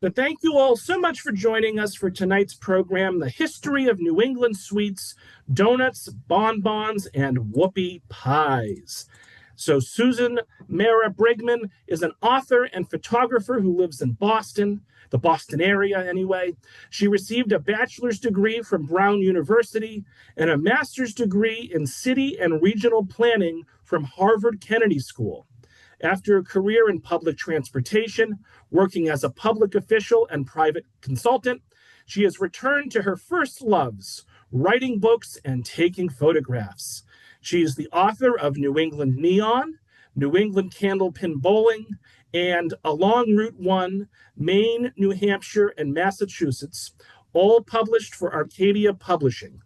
But thank you all so much for joining us for tonight's program, The History of New England Sweets, Doughnuts, Bonbons, and Whoopie Pies. So Susan Mara Bregman is an author and photographer who lives in Boston, the Boston area anyway. She received a bachelor's degree from Brown University and a master's degree in city and regional planning from Harvard Kennedy School. After a career in public transportation, working as a public official and private consultant, she has returned to her first loves, writing books and taking photographs. She is the author of New England Neon, New England Candlepin Bowling, and Along Route 1, Maine, New Hampshire, and Massachusetts, all published for Arcadia Publishing.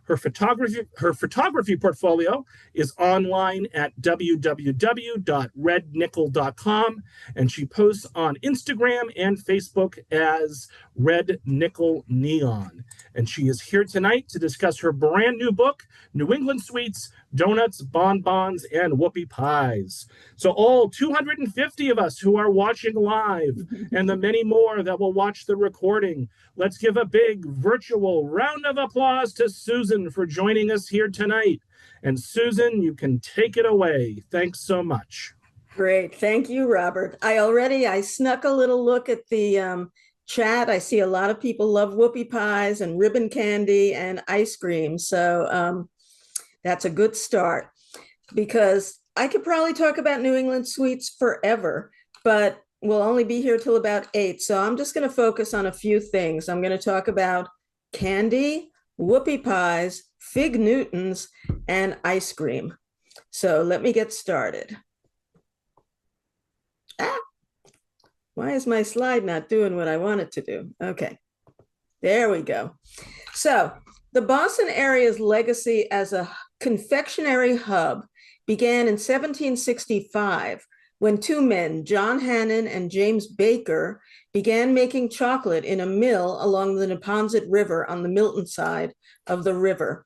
Her photography portfolio is online at www.rednickel.com, and she posts on Instagram and Facebook as Red Nickel Neon. And she is here tonight to discuss her brand new book, New England Sweets, Doughnuts, Bonbons, and Whoopie Pies. So all 250 of us who are watching live and the many more that will watch the recording, let's give a big virtual round of applause to Susan for joining us here tonight. And Susan, you can take it away. Thanks so much. Great. Thank you, Robert. I snuck a little look at the chat. I see a lot of people love whoopie pies and ribbon candy and ice cream. So that's a good start, because I could probably talk about New England sweets forever, but we'll only be here till about 8. So I'm just going to focus on a few things. I'm going to talk about candy, whoopie pies, fig Newtons, and ice cream. So let me get started. Why is my slide not doing what I want it to do? Okay, there we go. So the Boston area's legacy as a confectionery hub began in 1765 when two men, John Hannon and James Baker, began making chocolate in a mill along the Neponset River on the Milton side of the river.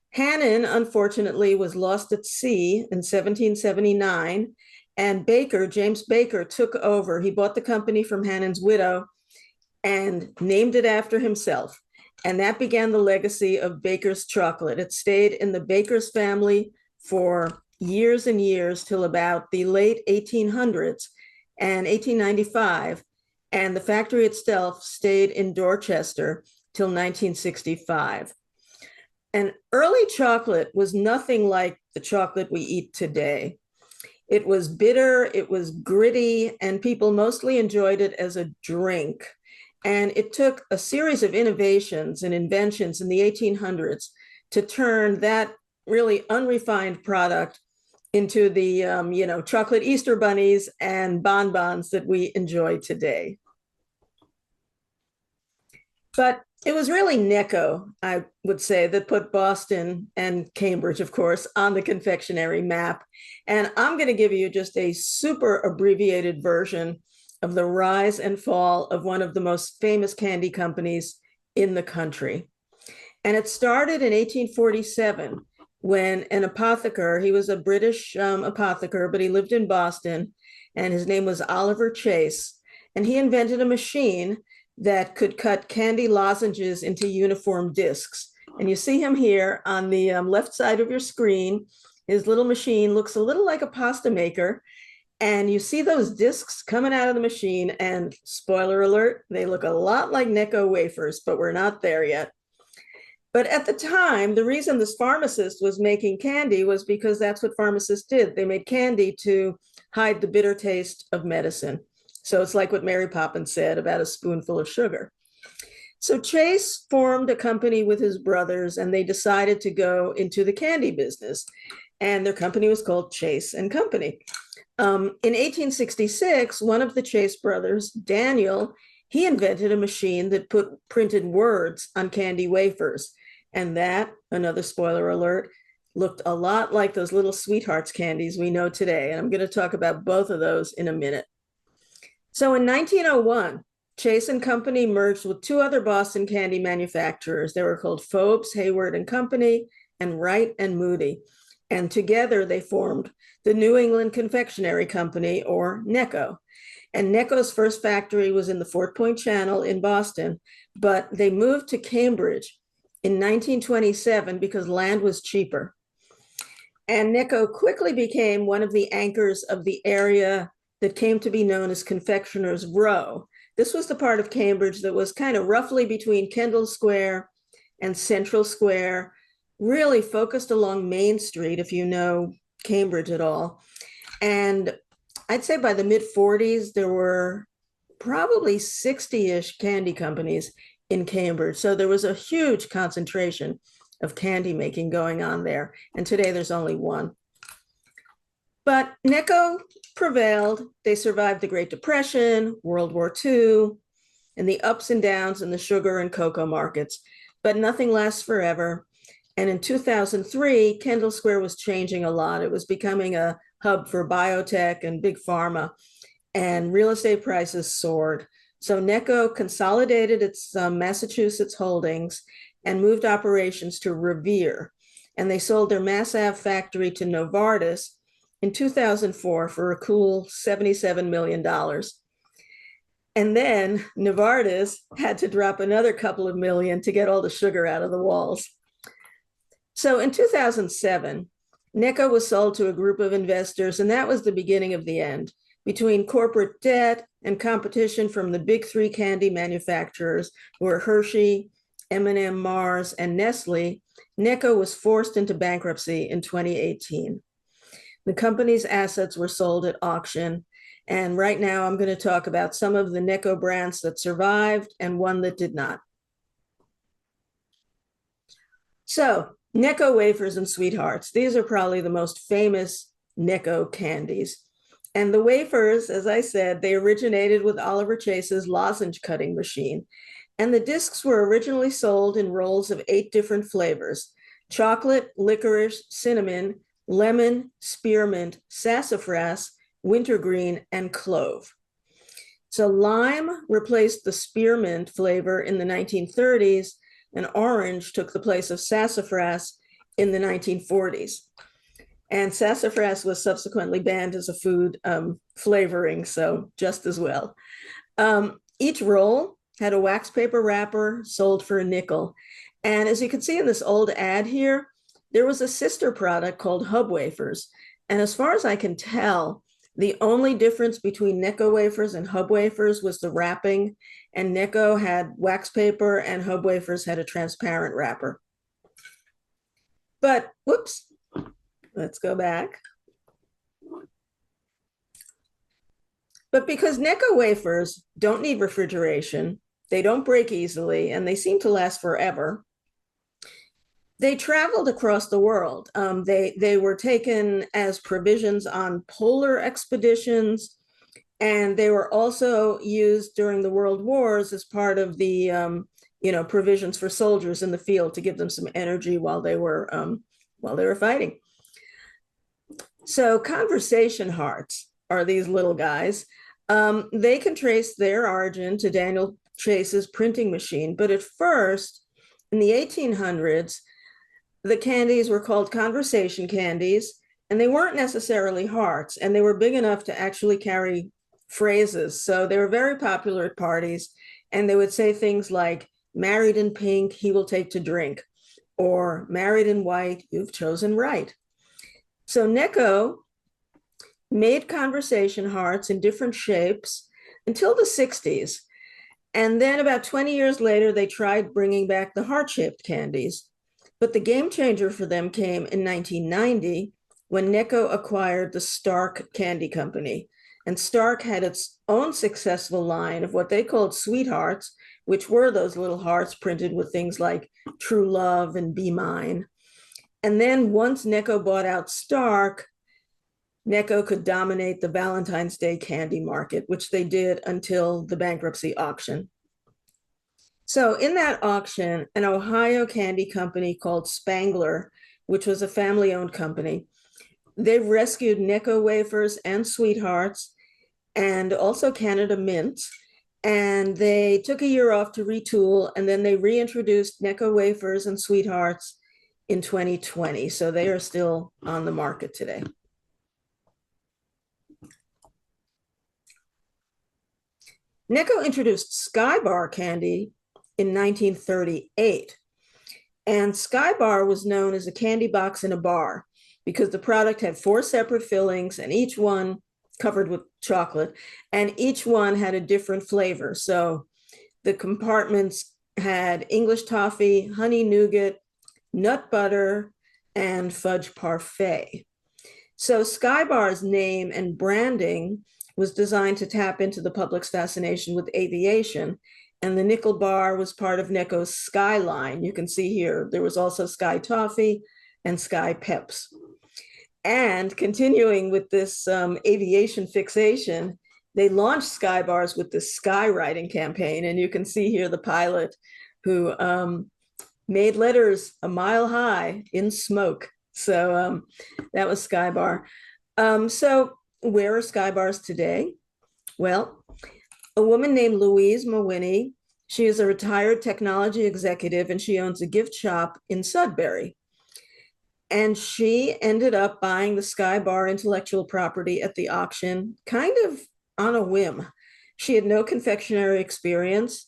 Hannon, unfortunately, was lost at sea in 1779, and Baker, James Baker, took over. He bought the company from Hannon's widow and named it after himself. And that began the legacy of Baker's chocolate. It stayed in the Baker's family for years and years till about the late 1800s and 1895. And the factory itself stayed in Dorchester till 1965. And early chocolate was nothing like the chocolate we eat today. It was bitter, it was gritty, and people mostly enjoyed it as a drink. And it took a series of innovations and inventions in the 1800s to turn that really unrefined product into the, chocolate Easter bunnies and bonbons that we enjoy today. But it was really Necco, I would say, that put Boston and Cambridge, of course, on the confectionery map. And I'm going to give you just a super abbreviated version of the rise and fall of one of the most famous candy companies in the country. And it started in 1847 when an apotheker, he was a British apotheker, but he lived in Boston, and his name was Oliver Chase. And he invented a machine that could cut candy lozenges into uniform discs. And you see him here on the left side of your screen. His little machine looks a little like a pasta maker. And you see those discs coming out of the machine, and spoiler alert, they look a lot like Necco Wafers, but we're not there yet. But at the time, the reason this pharmacist was making candy was because that's what pharmacists did. They made candy to hide the bitter taste of medicine. So it's like what Mary Poppins said about a spoonful of sugar. So Chase formed a company with his brothers, and they decided to go into the candy business. And their company was called Chase and Company. In 1866, one of the Chase brothers, Daniel, he invented a machine that printed words on candy wafers. And that, another spoiler alert, looked a lot like those little sweethearts candies we know today. And I'm going to talk about both of those in a minute. So in 1901, Chase and Company merged with two other Boston candy manufacturers. They were called Phobes, Hayward and Company, and Wright and Moody. And together they formed the New England Confectionery Company, or Necco. And Necco's first factory was in the Fort Point Channel in Boston, but they moved to Cambridge in 1927 because land was cheaper. And Necco quickly became one of the anchors of the area that came to be known as Confectioners Row. This was the part of Cambridge that was kind of roughly between Kendall Square and Central Square, really focused along Main Street, if you know Cambridge at all. And I'd say by the mid 40s, there were probably 60-ish candy companies in Cambridge. So there was a huge concentration of candy making going on there. And today there's only one. But Necco prevailed. They survived the Great Depression, World War II, and the ups and downs in the sugar and cocoa markets. But nothing lasts forever. And in 2003, Kendall Square was changing a lot. It was becoming a hub for biotech and big pharma, and real estate prices soared. So Necco consolidated its Massachusetts holdings and moved operations to Revere. And they sold their Mass Ave factory to Novartis in 2004 for a cool $77 million. And then Novartis had to drop another couple of million to get all the sugar out of the walls. So in 2007, Necco was sold to a group of investors, and that was the beginning of the end. Between corporate debt and competition from the big three candy manufacturers, who were Hershey, M&M, Mars, and Nestle, Necco was forced into bankruptcy in 2018. The company's assets were sold at auction, and right now I'm going to talk about some of the Necco brands that survived and one that did not. So, Necco Wafers and Sweethearts. These are probably the most famous Necco candies. And the wafers, as I said, they originated with Oliver Chase's lozenge cutting machine. And the discs were originally sold in rolls of 8 different flavors: chocolate, licorice, cinnamon, lemon, spearmint, sassafras, wintergreen, and clove. So lime replaced the spearmint flavor in the 1930s, and orange took the place of sassafras in the 1940s. And sassafras was subsequently banned as a food flavoring, so just as well. Each roll had a wax paper wrapper sold for a nickel. And as you can see in this old ad here, there was a sister product called Hub Wafers. And as far as I can tell, the only difference between Necco Wafers and Hub Wafers was the wrapping, and Necco had wax paper and Hub Wafers had a transparent wrapper. But, whoops, let's go back. But because Necco Wafers don't need refrigeration, they don't break easily, and they seem to last forever, they traveled across the world. They were taken as provisions on polar expeditions, and they were also used during the World Wars as part of the provisions for soldiers in the field to give them some energy while they were fighting. So conversation hearts are these little guys. They can trace their origin to Daniel Chase's printing machine, but at first, in the 1800s, the candies were called conversation candies, and they weren't necessarily hearts, and they were big enough to actually carry phrases. So they were very popular at parties, and they would say things like, "Married in pink, he will take to drink," or "Married in white, you've chosen right." So Necco made conversation hearts in different shapes until the 60s. And then about 20 years later, they tried bringing back the heart-shaped candies. But the game changer for them came in 1990 when Necco acquired the Stark Candy Company. And Stark had its own successful line of what they called sweethearts, which were those little hearts printed with things like true love and be mine. And then once Necco bought out Stark, Necco could dominate the Valentine's Day candy market, which they did until the bankruptcy auction. So in that auction, an Ohio candy company called Spangler, which was a family-owned company, they rescued Necco Wafers and Sweethearts and also Canada Mints. And they took a year off to retool, and then they reintroduced Necco Wafers and Sweethearts in 2020. So they are still on the market today. Necco introduced Skybar candy in 1938. And Skybar was known as a candy box in a bar because the product had 4 separate fillings and each one covered with chocolate, and each one had a different flavor. So the compartments had English toffee, honey nougat, nut butter, and fudge parfait. So Skybar's name and branding was designed to tap into the public's fascination with aviation, and the nickel bar was part of Necco's Skyline. You can see here, there was also Sky Toffee and Sky Peps. And continuing with this aviation fixation, they launched Skybars with the skywriting campaign. And you can see here the pilot who made letters a mile high in smoke. So that was Skybar. So where are Skybars today? Well, a woman named Louise Mawhinney, she is a retired technology executive and she owns a gift shop in Sudbury. And she ended up buying the Skybar intellectual property at the auction kind of on a whim. She had no confectionery experience,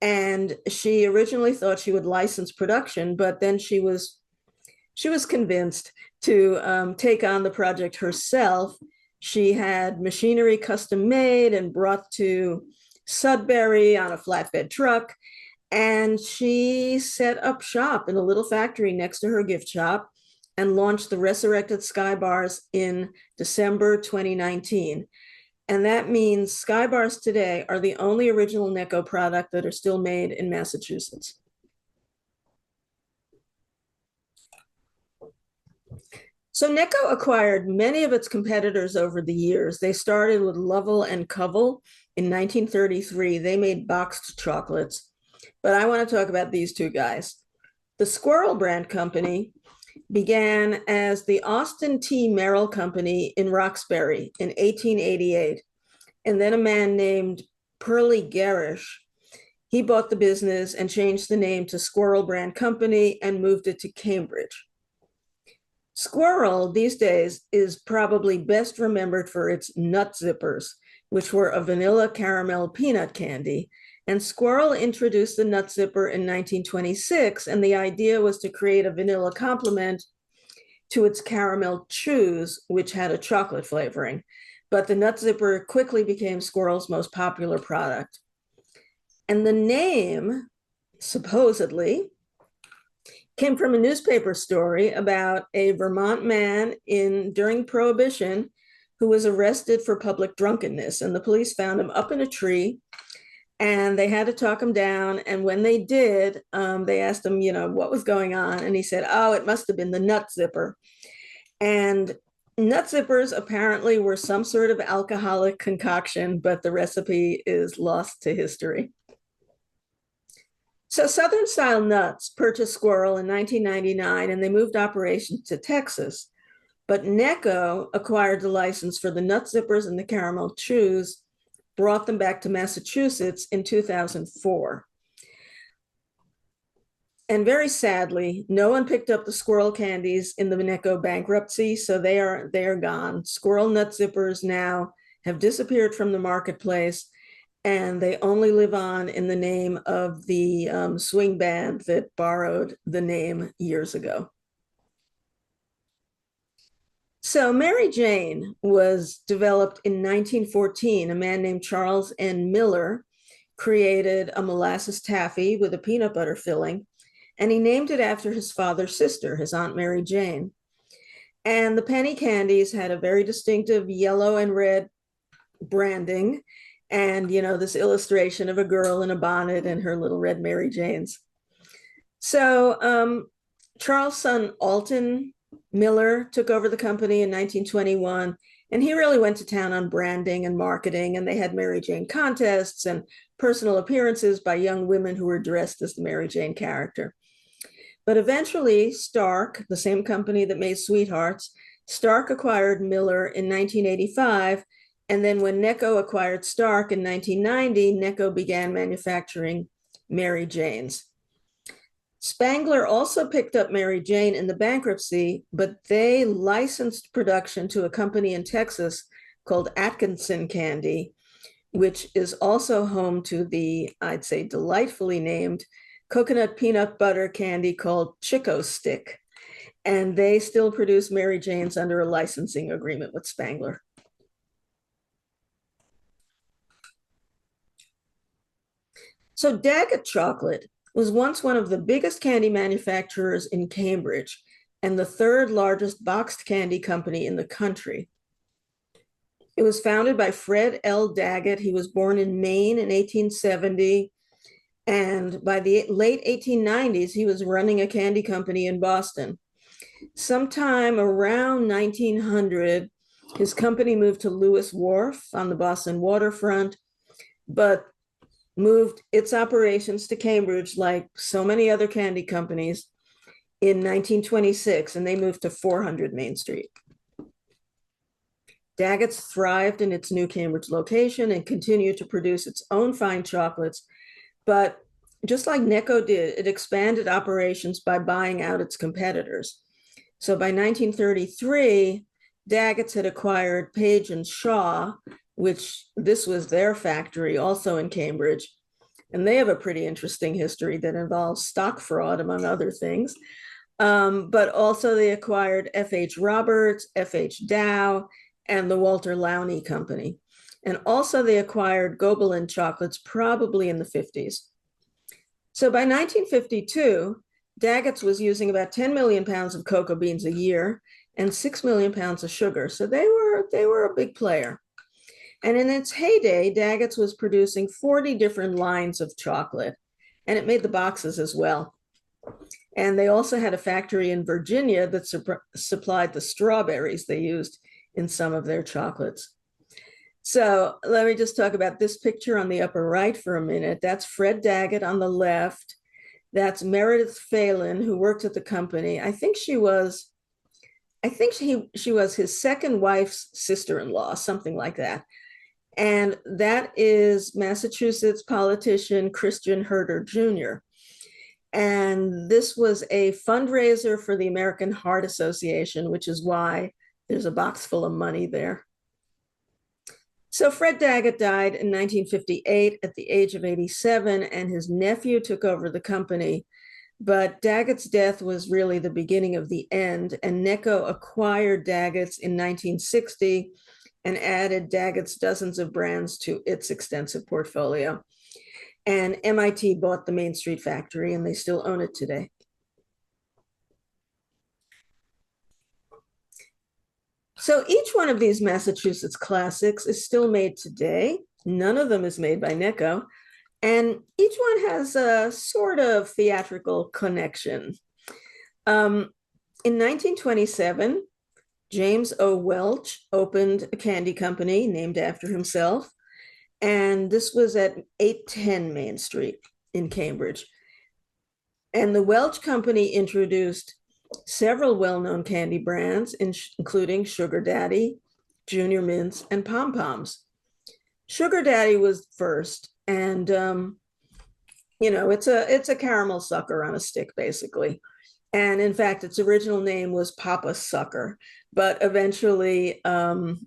and she originally thought she would license production, but then she was convinced to take on the project herself. She had machinery custom made and brought to Sudbury on a flatbed truck, and she set up shop in a little factory next to her gift shop and launched the resurrected Skybars in December 2019. And that means Skybars today are the only original Necco product that are still made in Massachusetts. So Necco acquired many of its competitors over the years. They started with Lovell and Covell in 1933. They made boxed chocolates. But I want to talk about these two guys. The Squirrel Brand Company began as the Austin T. Merrill Company in Roxbury in 1888. And then a man named Pearlie Garish, he bought the business and changed the name to Squirrel Brand Company and moved it to Cambridge. Squirrel these days is probably best remembered for its nut zippers, which were a vanilla caramel peanut candy. And Squirrel introduced the nut zipper in 1926, and the idea was to create a vanilla complement to its caramel chews, which had a chocolate flavoring. But the nut zipper quickly became Squirrel's most popular product. And the name, supposedly, came from a newspaper story about a Vermont man during Prohibition who was arrested for public drunkenness. And the police found him up in a tree, and they had to talk him down. And when they did, they asked him, what was going on? And he said, oh, it must have been the nut zipper. And nut zippers apparently were some sort of alcoholic concoction, but the recipe is lost to history. So Southern Style Nuts purchased Squirrel in 1999, and they moved operations to Texas. But Necco acquired the license for the nut zippers and the caramel chews, brought them back to Massachusetts in 2004. And very sadly, no one picked up the Squirrel candies in the Necco bankruptcy, so they are gone. Squirrel nut zippers now have disappeared from the marketplace, and they only live on in the name of the swing band that borrowed the name years ago. So Mary Jane was developed in 1914. A man named Charles N. Miller created a molasses taffy with a peanut butter filling, and he named it after his father's sister, his Aunt Mary Jane. And the penny candies had a very distinctive yellow and red branding, and this illustration of a girl in a bonnet and her little red Mary Janes. So Charles' son Alton Miller took over the company in 1921, and he really went to town on branding and marketing, and they had Mary Jane contests and personal appearances by young women who were dressed as the Mary Jane character. But eventually Stark, the same company that made Sweethearts, Stark acquired Miller in 1985, and then when Necco acquired Stark in 1990, Necco began manufacturing Mary Janes. Spangler also picked up Mary Jane in the bankruptcy, but they licensed production to a company in Texas called Atkinson Candy, which is also home to the, I'd say, delightfully named coconut peanut butter candy called Chico Stick. And they still produce Mary Jane's under a licensing agreement with Spangler. So Daggett Chocolate was once one of the biggest candy manufacturers in Cambridge and the third largest boxed candy company in the country. It was founded by Fred L. Daggett. He was born in Maine in 1870. And by the late 1890s, he was running a candy company in Boston. Sometime around 1900, his company moved to Lewis Wharf on the Boston waterfront, but moved its operations to Cambridge like so many other candy companies in 1926, and they moved to 400 Main Street. Daggett's thrived in its new Cambridge location and continued to produce its own fine chocolates, but just like Necco did, it expanded operations by buying out its competitors. So by 1933, Daggett's had acquired Page and Shaw, which this was their factory also in Cambridge. And they have a pretty interesting history that involves stock fraud, among other things. But also they acquired F.H. Roberts, F.H. Dow, and the Walter Lowney Company. And also they acquired Gobelin chocolates probably in the 50s. So by 1952, Daggett's was using about 10 million pounds of cocoa beans a year and 6 million pounds of sugar. So they were a big player. And in its heyday, Daggett's was producing 40 different lines of chocolate, and it made the boxes as well. And they also had a factory in Virginia that supplied the strawberries they used in some of their chocolates. So let me just talk about this picture on the upper right for a minute. That's Fred Daggett on the left. That's Meredith Phelan, who worked at the company. I think she was his second wife's sister-in-law, something like that. And that is Massachusetts politician Christian Herter Jr. And this was a fundraiser for the American Heart Association, which is why there's a box full of money there. So Fred Daggett died in 1958 at the age of 87, and his nephew took over the company. But Daggett's death was really the beginning of the end, and Necco acquired Daggett's in 1960 and added Daggett's dozens of brands to its extensive portfolio. And MIT bought the Main Street factory, and they still own it today. So each one of these Massachusetts classics is still made today. None of them is made by Necco, and each one has a sort of theatrical connection. In 1927, James O. Welch opened a candy company named after himself, and this was at 810 Main Street in Cambridge. And the Welch Company introduced several well-known candy brands, including Sugar Daddy, Junior Mints, and Pom Poms. Sugar Daddy was first, and it's a caramel sucker on a stick, basically. And in fact, its original name was Papa Sucker, but eventually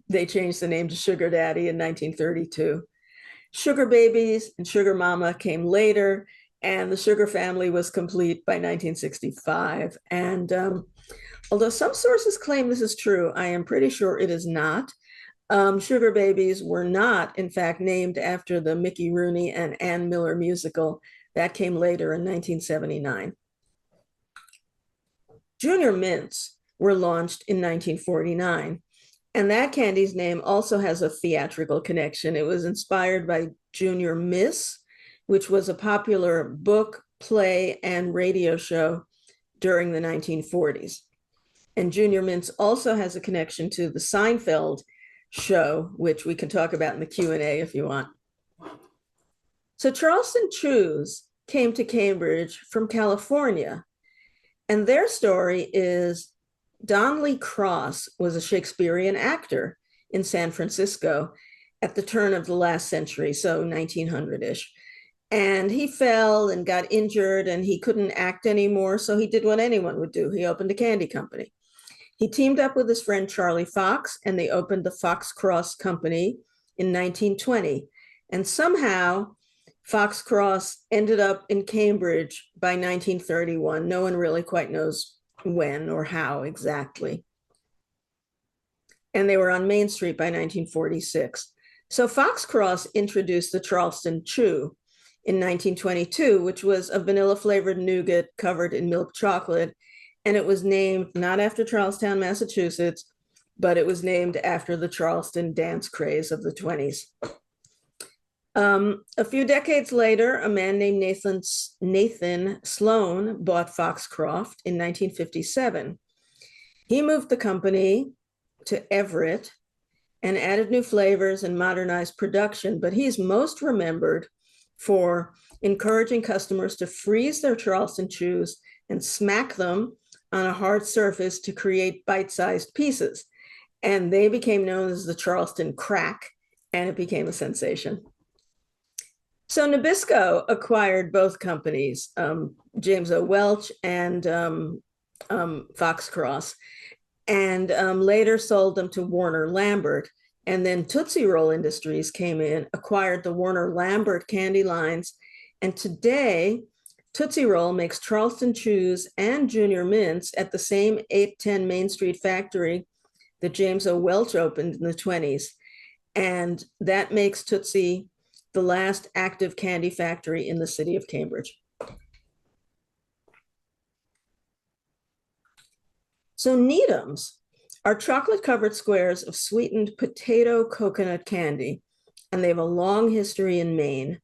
they changed the name to Sugar Daddy in 1932. Sugar Babies and Sugar Mama came later, and the Sugar family was complete by 1965. And although some sources claim this is true, I am pretty sure it is not. Sugar Babies were not, in fact, named after the Mickey Rooney and Ann Miller musical. That came later in 1979. Junior Mints were launched in 1949. And that candy's name also has a theatrical connection. It was inspired by Junior Miss, which was a popular book, play, and radio show during the 1940s. And Junior Mints also has a connection to the Seinfeld show, which we can talk about in the Q&A if you want. So Charleston Chews came to Cambridge from California, and their story is Donley Cross was a Shakespearean actor in San Francisco at the turn of the last century, so 1900-ish. And he fell and got injured and he couldn't act anymore. So he did what anyone would do. He opened a candy company. He teamed up with his friend Charlie Fox and they opened the Fox Cross Company in 1920. And somehow Fox Cross ended up in Cambridge by 1931. No one really quite knows when or how exactly. And they were on Main Street by 1946. So Fox Cross introduced the Charleston Chew in 1922, which was a vanilla flavored nougat covered in milk chocolate. And it was named not after Charlestown, Massachusetts, but it was named after the Charleston dance craze of the 20s. A few decades later, a man named Nathan Sloan bought Foxcroft in 1957. He moved the company to Everett and added new flavors and modernized production, but he's most remembered for encouraging customers to freeze their Charleston chews and smack them on a hard surface to create bite-sized pieces. And they became known as the Charleston Crack, and it became a sensation. So Nabisco acquired both companies, James O. Welch and Fox Cross, and later sold them to Warner Lambert. And then Tootsie Roll Industries came in, acquired the Warner Lambert candy lines. And today, Tootsie Roll makes Charleston Chews and Junior Mints at the same 810 Main Street factory that James O. Welch opened in the 20s. And that makes Tootsie the last active candy factory in the city of Cambridge. So Needham's are chocolate-covered squares of sweetened potato coconut candy, and they have a long history in Maine.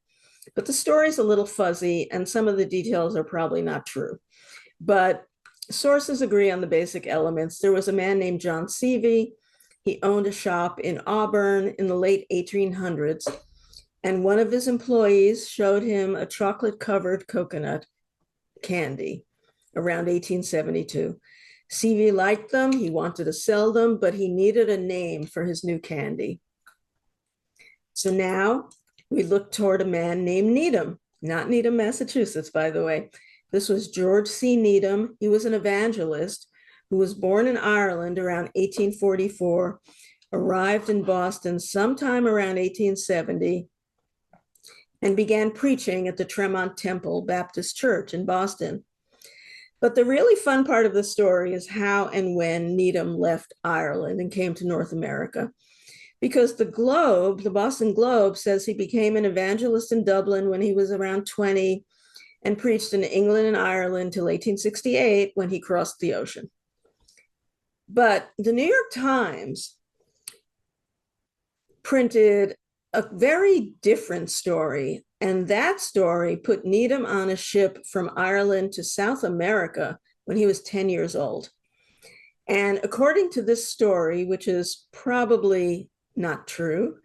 But the story's a little fuzzy, and some of the details are probably not true. But sources agree on the basic elements. There was a man named John Seavey. He owned a shop in Auburn in the late 1800s, and one of his employees showed him a chocolate-covered coconut candy around 1872. Seavey liked them, he wanted to sell them, but he needed a name for his new candy. So now we look toward a man named Needham, not Needham, Massachusetts, by the way. This was George C. Needham. He was an evangelist who was born in Ireland around 1844, arrived in Boston sometime around 1870, and began preaching at the Tremont Temple Baptist Church in Boston. But the really fun part of the story is how and when Needham left Ireland and came to North America. Because the Globe, the Boston Globe, says he became an evangelist in Dublin when he was around 20 and preached in England and Ireland till 1868 when he crossed the ocean. But the New York Times printed a very different story. And that story put Needham on a ship from Ireland to South America when he was 10 years old. And according to this story, which is probably not true,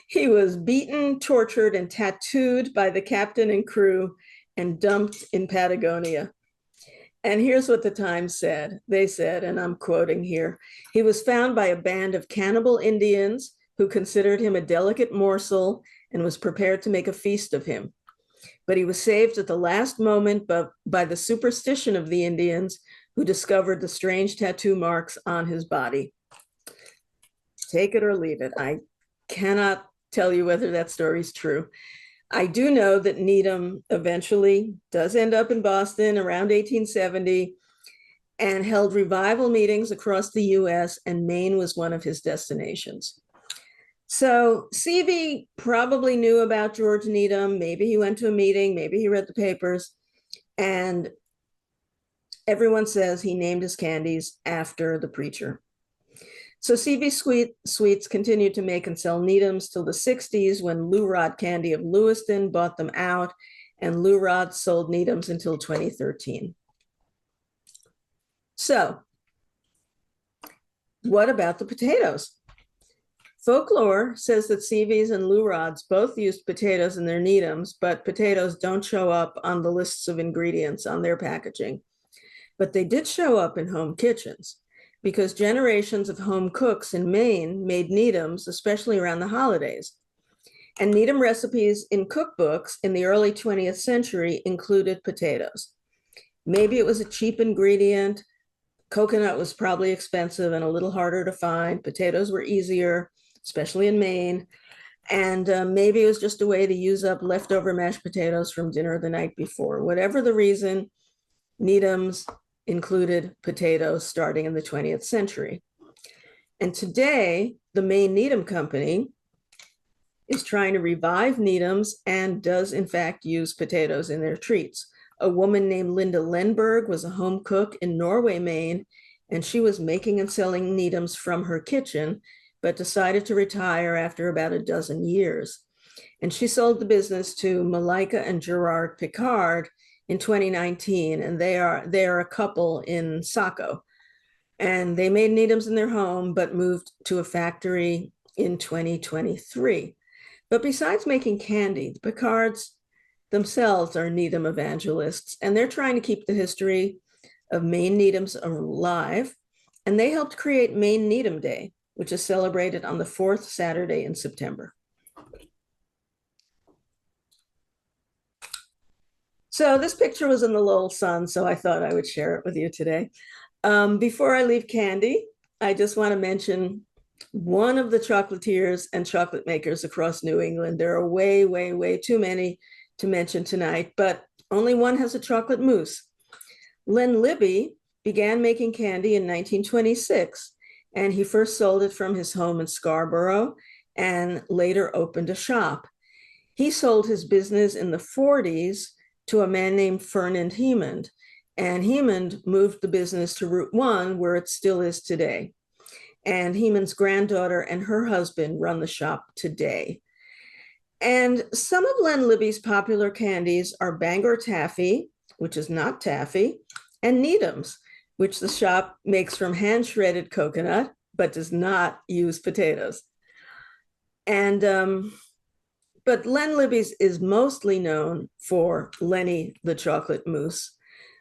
he was beaten, tortured, and tattooed by the captain and crew and dumped in Patagonia. And here's what the Times said. They said, and I'm quoting here, he was found by a band of cannibal Indians who considered him a delicate morsel and was prepared to make a feast of him. But he was saved at the last moment by the superstition of the Indians who discovered the strange tattoo marks on his body. Take it or leave it. I cannot tell you whether that story is true. I do know that Needham eventually does end up in Boston around 1870 and held revival meetings across the US, and Maine was one of his destinations. So Seavey probably knew about George Needham. Maybe he went to a meeting, maybe he read the papers, and everyone says he named his candies after the preacher. So Seavey Sweets continued to make and sell Needham's till the 60s when Lou Rod Candy of Lewiston bought them out, and Lou Rod sold Needham's until 2013. So what about the potatoes? Folklore says that Seavey's and Lou Rod's both used potatoes in their Needham's, but potatoes don't show up on the lists of ingredients on their packaging. But they did show up in home kitchens because generations of home cooks in Maine made Needham's, especially around the holidays. And Needham recipes in cookbooks in the early 20th century included potatoes. Maybe it was a cheap ingredient. Coconut was probably expensive and a little harder to find. Potatoes were easier, especially in Maine. And maybe it was just a way to use up leftover mashed potatoes from dinner the night before. Whatever the reason, Needham's included potatoes starting in the 20th century. And today, the Maine Needham Company is trying to revive Needham's and does in fact use potatoes in their treats. A woman named Linda Lenberg was a home cook in Norway, Maine, and she was making and selling Needham's from her kitchen, but decided to retire after about a dozen years. And she sold the business to Malika and Gerard Picard in 2019, and they are a couple in Saco. And they made Needham's in their home, but moved to a factory in 2023. But besides making candy, the Picards themselves are Needham evangelists, and they're trying to keep the history of Maine Needham's alive. And they helped create Maine Needham Day, which is celebrated on the fourth Saturday in September. So this picture was in the Lowell Sun, so I thought I would share it with you today. Before I leave candy, I just want to mention one of the chocolatiers and chocolate makers across New England. There are way, way, way too many to mention tonight, but only one has a chocolate mousse. Len Libby began making candy in 1926, and he first sold it from his home in Scarborough and later opened a shop. He sold his business in the 40s to a man named Fernand Hemond, and Hemond moved the business to Route 1, where it still is today. And Hemond's granddaughter and her husband run the shop today. And some of Len Libby's popular candies are Bangor Taffy, which is not taffy, and Needham's, which the shop makes from hand-shredded coconut, but does not use potatoes. And but Len Libby's is mostly known for Lenny the Chocolate Mousse,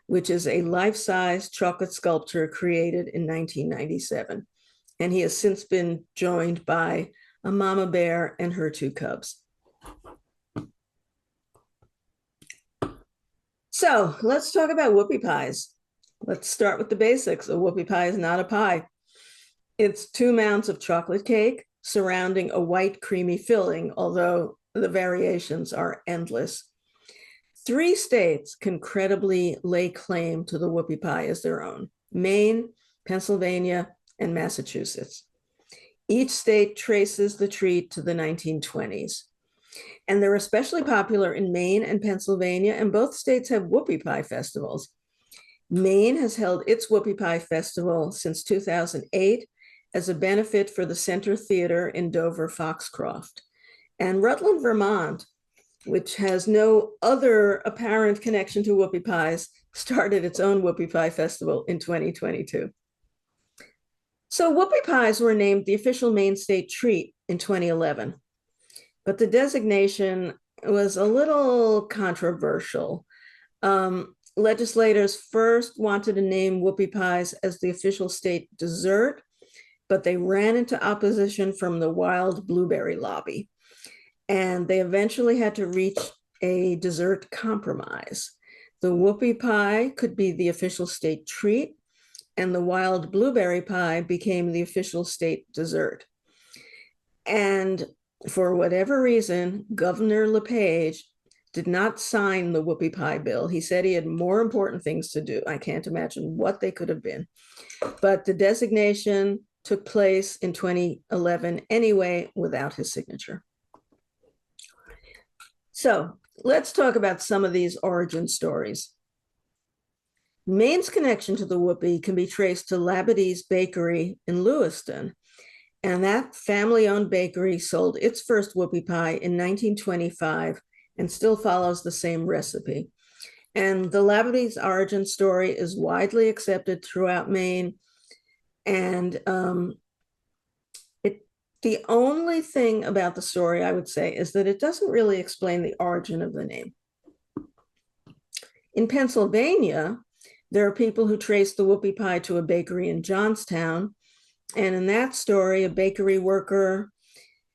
which is a life-size chocolate sculpture created in 1997. And he has since been joined by a mama bear and her two cubs. So let's talk about whoopie pies. Let's start with the basics. A whoopie pie is not a pie. It's 2 mounds of chocolate cake surrounding a white creamy filling, although the variations are endless. 3 states can credibly lay claim to the whoopie pie as their own: Maine, Pennsylvania, and Massachusetts. Each state traces the treat to the 1920s. And they're especially popular in Maine and Pennsylvania, and both states have whoopie pie festivals. Maine has held its whoopie pie festival since 2008 as a benefit for the Center Theater in Dover Foxcroft. And Rutland, Vermont, which has no other apparent connection to whoopie pies, started its own whoopie pie festival in 2022. So whoopie pies were named the official Maine state treat in 2011, but the designation was a little controversial. Legislators first wanted to name whoopie pies as the official state dessert, but they ran into opposition from the wild blueberry lobby. And they eventually had to reach a dessert compromise. The whoopie pie could be the official state treat, and the wild blueberry pie became the official state dessert. And for whatever reason, Governor LePage did not sign the whoopie pie bill. He said he had more important things to do. I can't imagine what they could have been. But the designation took place in 2011 anyway, without his signature. So let's talk about some of these origin stories. Maine's connection to the whoopie can be traced to Labadee's Bakery in Lewiston. And that family-owned bakery sold its first whoopie pie in 1925 and still follows the same recipe. And the Labadee's origin story is widely accepted throughout Maine. And the only thing about the story, I would say, is that it doesn't really explain the origin of the name. In Pennsylvania, there are people who trace the whoopie pie to a bakery in Johnstown. And in that story, a bakery worker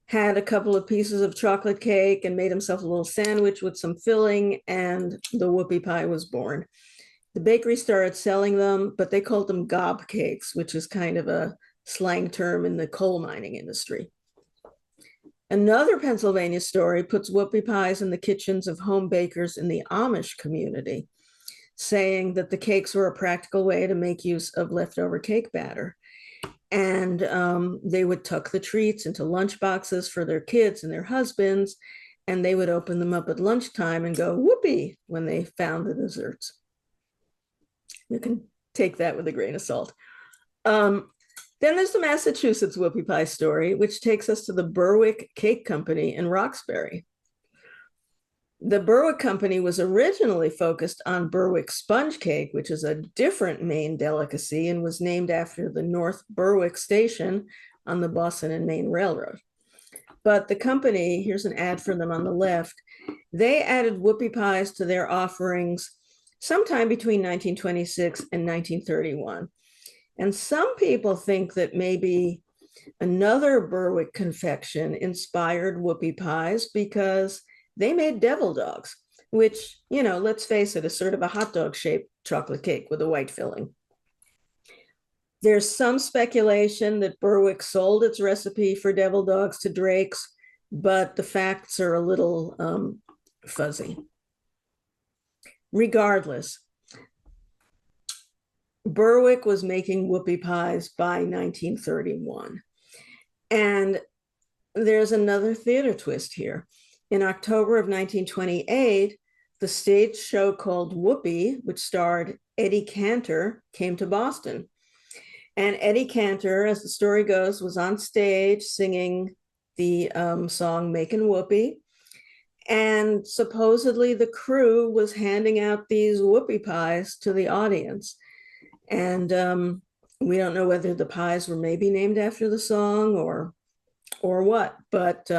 had a couple of pieces of chocolate cake and made himself a little sandwich with some filling, and the whoopie pie was born. The bakery started selling them, but they called them gob cakes, which is kind of a slang term in the coal mining industry. Another Pennsylvania story puts whoopie pies in the kitchens of home bakers in the Amish community, saying that the cakes were a practical way to make use of leftover cake batter. And they would tuck the treats into lunch boxes for their kids and their husbands, and they would open them up at lunchtime and go whoopee when they found the desserts. You can take that with a grain of salt. Then there's the Massachusetts whoopie pie story, which takes us to the Berwick Cake Company in Roxbury. The Berwick Company was originally focused on Berwick sponge cake, which is a different Maine delicacy and was named after the North Berwick station on the Boston and Maine Railroad. But the company, here's an ad for them on the left, they added whoopie pies to their offerings sometime between 1926 and 1931. And some people think that maybe another Berwick confection inspired whoopie pies because they made devil dogs, which, you know, let's face it, is sort of a hot dog shaped chocolate cake with a white filling. There's some speculation that Berwick sold its recipe for devil dogs to Drake's, but the facts are a little fuzzy. Regardless, Berwick was making whoopie pies by 1931. And there's another theater twist here. In October of 1928, the stage show called Whoopie, which starred Eddie Cantor, came to Boston. And Eddie Cantor, as the story goes, was on stage singing the song Makin' Whoopie. And supposedly the crew was handing out these whoopie pies to the audience. And we don't know whether the pies were maybe named after the song or what, but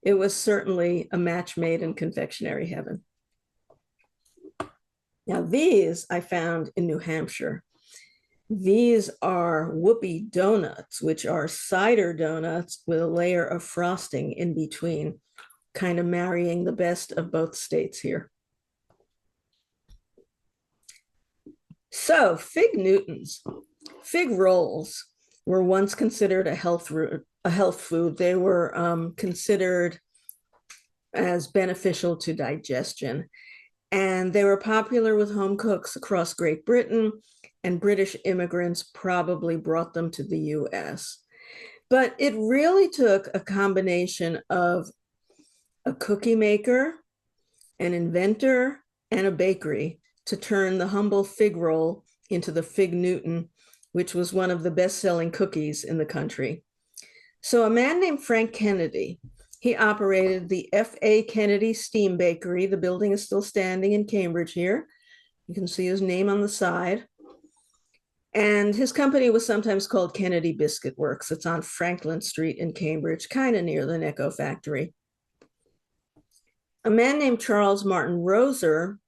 it was certainly a match made in confectionery heaven. Now, these I found in New Hampshire. These are whoopie donuts, which are cider donuts with a layer of frosting in between, kind of marrying the best of both states here. So, fig Newtons, fig rolls were once considered a health food. They were considered as beneficial to digestion. And they were popular with home cooks across Great Britain, and British immigrants probably brought them to the US. But it really took a combination of a cookie maker, an inventor, and a bakery to turn the humble fig roll into the fig Newton, which was one of the best-selling cookies in the country. So a man named Frank Kennedy, he operated the F.A. Kennedy Steam Bakery. The building is still standing in Cambridge here. You can see his name on the side. And his company was sometimes called Kennedy Biscuit Works. It's on Franklin Street in Cambridge, kind of near the Necco factory. A man named Charles Martin Roser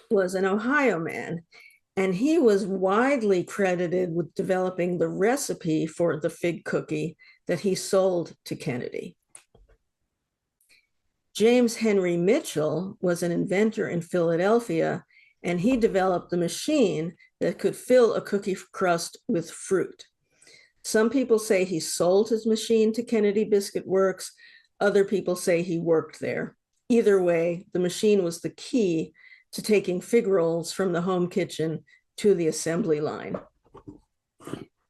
was an Ohio man, and he was widely credited with developing the recipe for the fig cookie that he sold to Kennedy. James Henry Mitchell was an inventor in Philadelphia, and he developed the machine that could fill a cookie crust with fruit. Some people say he sold his machine to Kennedy Biscuit Works. Other people say he worked there. Either way, the machine was the key to taking fig rolls from the home kitchen to the assembly line.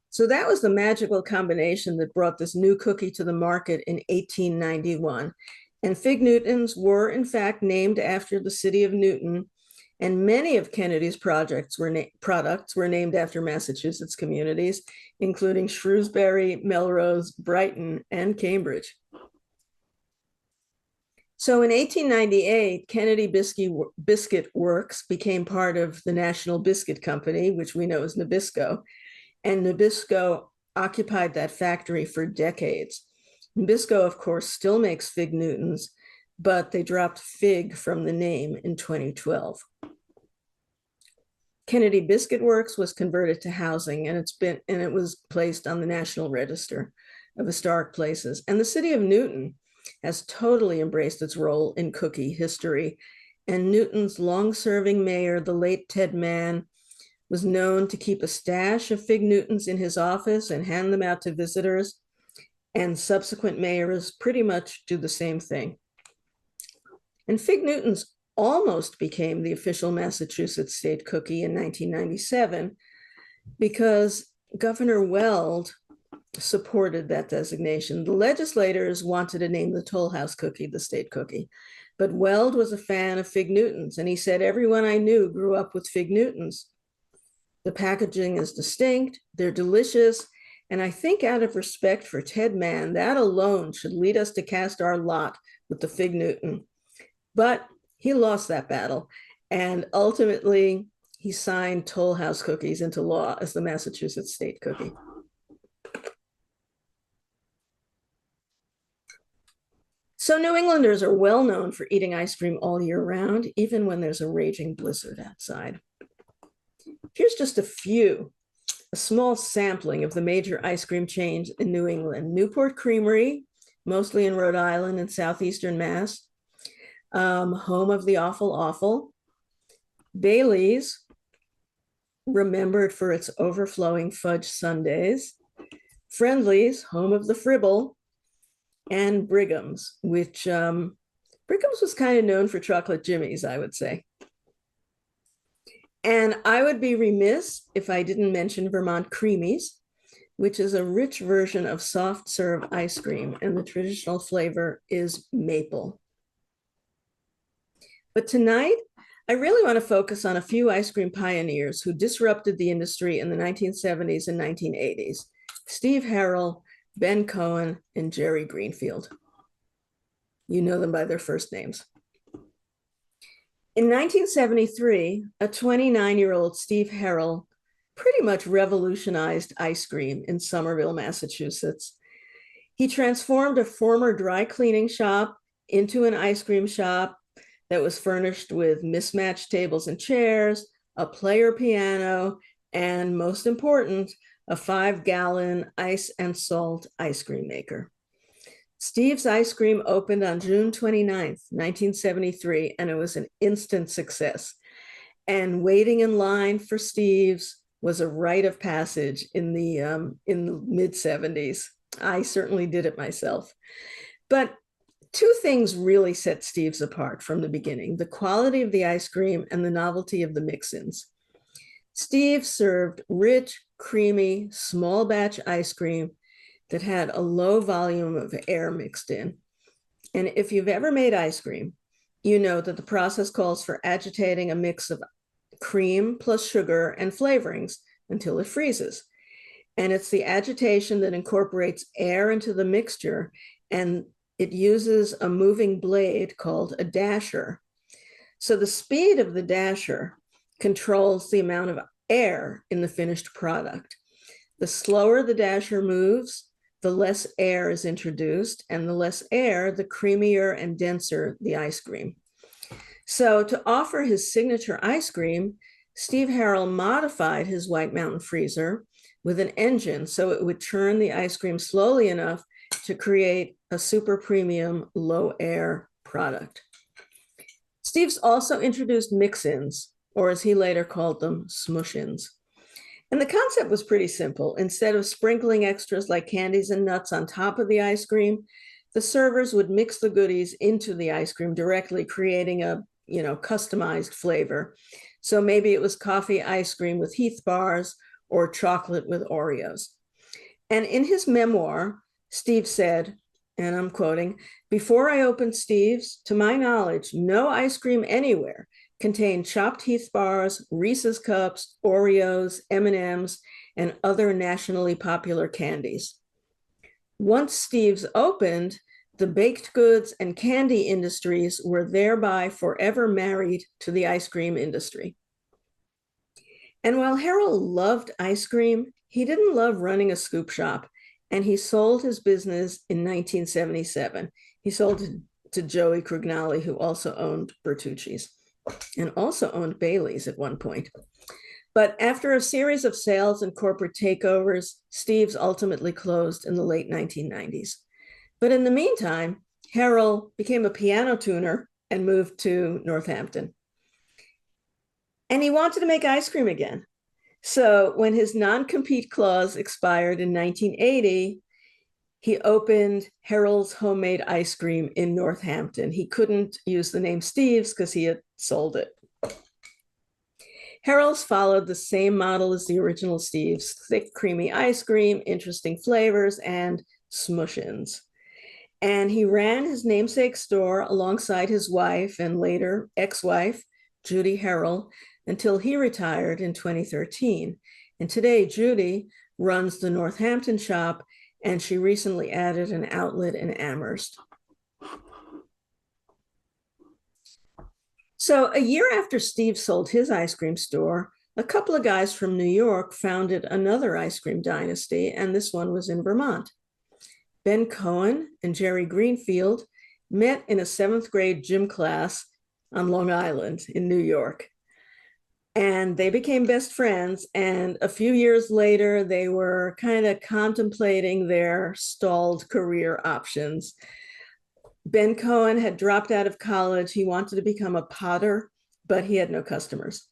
So that was the magical combination that brought this new cookie to the market in 1891. And fig Newtons were, in fact, named after the city of Newton, and many of Kennedy's products were named after Massachusetts communities, including Shrewsbury, Melrose, Brighton, and Cambridge. So in 1898, Kennedy Biscuit Works became part of the National Biscuit Company, which we know as Nabisco, and Nabisco occupied that factory for decades. Nabisco, of course, still makes fig Newtons, but they dropped fig from the name in 2012. Kennedy Biscuit Works was converted to housing, and it was placed on the National Register. of historic places. And the city of Newton has totally embraced its role in cookie history. And Newton's long-serving mayor, the late Ted Mann, was known to keep a stash of fig Newtons in his office and hand them out to visitors. And subsequent mayors pretty much do the same thing. And fig Newtons almost became the official Massachusetts state cookie in 1997 because Governor Weld supported that designation. The legislators wanted to name the Toll House cookie the state cookie, but Weld was a fan of fig Newtons, and he said, everyone I knew grew up with fig Newtons. The packaging is distinct, they're delicious, and I think out of respect for Ted Mann, that alone should lead us to cast our lot with the fig Newton. But he lost that battle, and ultimately he signed Toll House cookies into law as the Massachusetts state cookie. So New Englanders are well known for eating ice cream all year round, even when there's a raging blizzard outside. Here's just a small sampling of the major ice cream chains in New England. Newport Creamery, mostly in Rhode Island and southeastern Mass. Home of the Awful Awful. Bailey's, remembered for its overflowing fudge sundaes. Friendly's, home of the Fribble. And Brigham's, which Brigham's was kind of known for chocolate jimmies, I would say. And I would be remiss if I didn't mention Vermont creemees, which is a rich version of soft serve ice cream, and the traditional flavor is maple. But tonight, I really want to focus on a few ice cream pioneers who disrupted the industry in the 1970s and 1980s. Steve Harrell, Ben Cohen, and Jerry Greenfield. You know them by their first names. In 1973, a 29-year-old Steve Harrell pretty much revolutionized ice cream in Somerville, Massachusetts. He transformed a former dry cleaning shop into an ice cream shop that was furnished with mismatched tables and chairs, a player piano, and most important, a 5-gallon ice and salt ice cream maker. Steve's Ice Cream opened on June 29th, 1973, and it was an instant success. And waiting in line for Steve's was a rite of passage in the mid-70s. I certainly did it myself. But two things really set Steve's apart from the beginning: the quality of the ice cream and the novelty of the mix-ins. Steve served rich, creamy, small batch ice cream that had a low volume of air mixed in. And if you've ever made ice cream, you know that the process calls for agitating a mix of cream plus sugar and flavorings until it freezes. And it's the agitation that incorporates air into the mixture, and it uses a moving blade called a dasher. So the speed of the dasher controls the amount of air in the finished product. The slower the dasher moves, the less air is introduced, and the less air, the creamier and denser the ice cream. So to offer his signature ice cream, Steve Harrell modified his White Mountain freezer with an engine so it would churn the ice cream slowly enough to create a super premium low air product. Steve's also introduced mix-ins, or as he later called them, smush-ins. And the concept was pretty simple. Instead of sprinkling extras like candies and nuts on top of the ice cream, the servers would mix the goodies into the ice cream directly, creating a customized flavor. So maybe it was coffee ice cream with Heath bars or chocolate with Oreos. And in his memoir, Steve said, and I'm quoting, "Before I opened Steve's, to my knowledge, no ice cream anywhere contained chopped Heath bars, Reese's cups, Oreos, M&Ms, and other nationally popular candies. Once Steve's opened, the baked goods and candy industries were thereby forever married to the ice cream industry." And while Harrell loved ice cream, he didn't love running a scoop shop, and he sold his business in 1977. He sold it to Joey Crugnali, who also owned Bertucci's and also owned Bailey's at one point. But after a series of sales and corporate takeovers, Steve's ultimately closed in the late 1990s. But in the meantime, Harold became a piano tuner and moved to Northampton. And he wanted to make ice cream again. So when his non-compete clause expired in 1980, he opened Harold's Homemade Ice Cream in Northampton. He couldn't use the name Steve's because he had sold it. Harold's followed the same model as the original Steve's: thick, creamy ice cream, interesting flavors, and smush-ins. And he ran his namesake store alongside his wife and later ex-wife, Judy Harold, until he retired in 2013. And today, Judy runs the Northampton shop, and she recently added an outlet in Amherst. So a year after Steve sold his ice cream store, a couple of guys from New York founded another ice cream dynasty, and this one was in Vermont. Ben Cohen and Jerry Greenfield met in a 7th grade gym class on Long Island in New York. And they became best friends. And a few years later, they were kind of contemplating their stalled career options. Ben Cohen had dropped out of college. He wanted to become a potter, but he had no customers.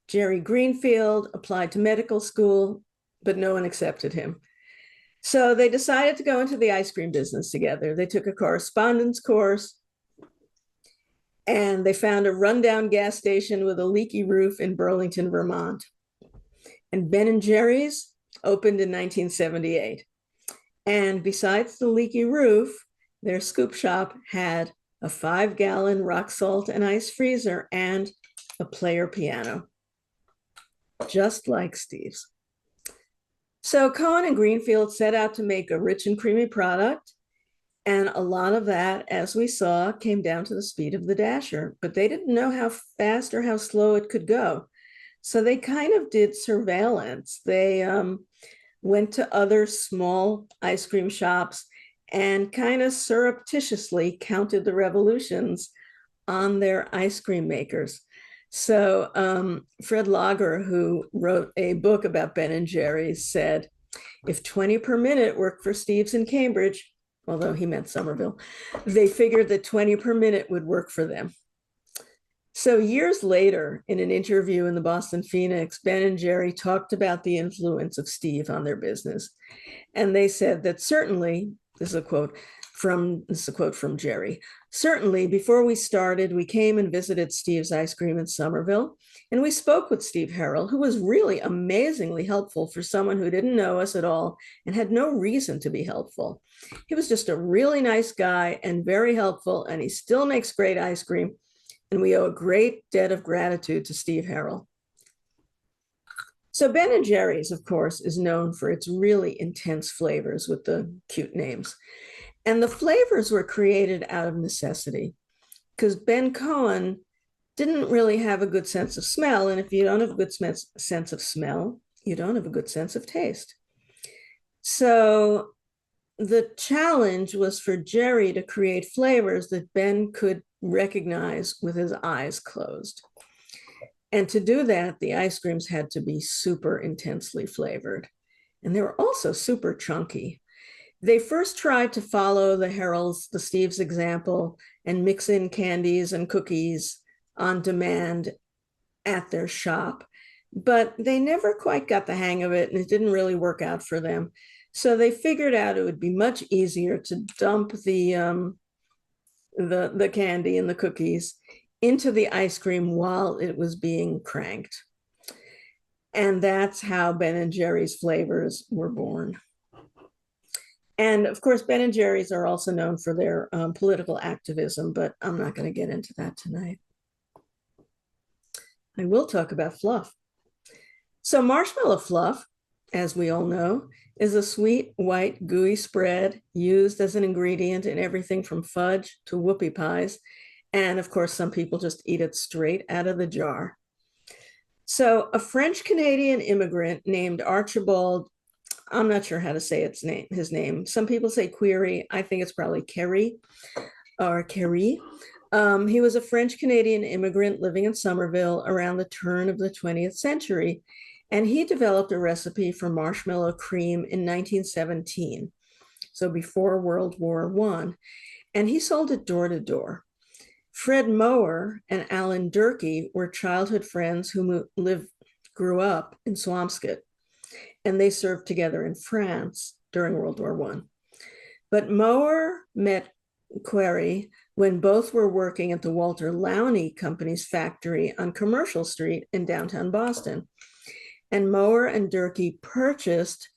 Jerry Greenfield applied to medical school, but no one accepted him. So they decided to go into the ice cream business together. They took a correspondence course, and they found a rundown gas station with a leaky roof in Burlington, Vermont. And Ben & Jerry's opened in 1978. And besides the leaky roof, their scoop shop had a 5-gallon rock salt and ice freezer and a player piano, just like Steve's. So Cohen and Greenfield set out to make a rich and creamy product. And a lot of that, as we saw, came down to the speed of the dasher, but they didn't know how fast or how slow it could go. So they kind of did surveillance. They went to other small ice cream shops and kind of surreptitiously counted the revolutions on their ice cream makers. So Fred Lager, who wrote a book about Ben & Jerry's, said, if 20 per minute worked for Steve's in Cambridge, although he meant Somerville, they figured that 20 per minute would work for them. So years later, in an interview in the Boston Phoenix, Ben & Jerry talked about the influence of Steve on their business. And they said that certainly, this is a quote from Jerry, certainly before we started, we came and visited Steve's Ice Cream in Somerville, and we spoke with Steve Harold, who was really amazingly helpful for someone who didn't know us at all and had no reason to be helpful. He was just a really nice guy and very helpful, and he still makes great ice cream, and we owe a great debt of gratitude to Steve Harold. So Ben & Jerry's, of course, is known for its really intense flavors with the cute names. And the flavors were created out of necessity because Ben Cohen didn't really have a good sense of smell. And if you don't have a good sense of smell, you don't have a good sense of taste. So the challenge was for Jerry to create flavors that Ben could recognize with his eyes closed. And to do that, the ice creams had to be super intensely flavored. And they were also super chunky. They first tried to follow the Steve's example and mix in candies and cookies on demand at their shop, but they never quite got the hang of it, and it didn't really work out for them. So they figured out it would be much easier to dump the candy and the cookies into the ice cream while it was being cranked. And that's how Ben & Jerry's flavors were born. And of course, Ben & Jerry's are also known for their political activism, but I'm not going to get into that tonight. I will talk about fluff. So marshmallow fluff, as we all know, is a sweet, white, gooey spread used as an ingredient in everything from fudge to whoopie pies. And of course, some people just eat it straight out of the jar. So a French-Canadian immigrant named Archibald, I'm not sure how to say his name. Some people say Query. I think it's probably Kerry or Kerry. He was a French-Canadian immigrant living in Somerville around the turn of the 20th century, and he developed a recipe for marshmallow cream in 1917, so before World War I, and he sold it door to door. Fred Mower and Alan Durkee were childhood friends who grew up in Swampscott, and they served together in France during World War I. But Mower met Query when both were working at the Walter Lowney Company's factory on Commercial Street in downtown Boston. And Mower and Durkee purchased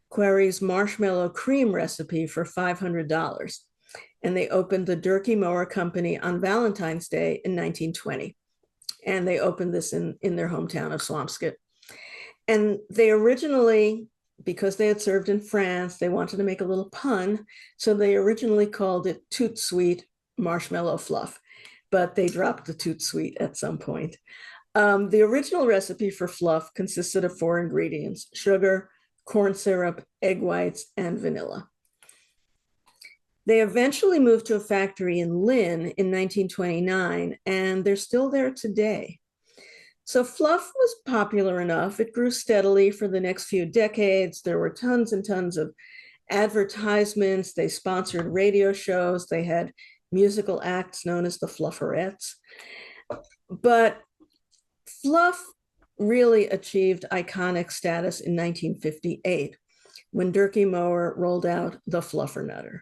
Query's marshmallow cream recipe for $500. And they opened the Durkee Mower Company on Valentine's Day in 1920. And they opened this in their hometown of Swampscott. And they originally, because they had served in France, they wanted to make a little pun. So they originally called it Toot Sweet Marshmallow Fluff, but they dropped the Toot Sweet at some point. The original recipe for fluff consisted of 4 ingredients: sugar, corn syrup, egg whites, and vanilla. They eventually moved to a factory in Lynn in 1929, and they're still there today. So fluff was popular enough. It grew steadily for the next few decades. There were tons and tons of advertisements. They sponsored radio shows. They had musical acts known as the Flufferettes. But fluff really achieved iconic status in 1958 when Durkee Mower rolled out the Fluffernutter,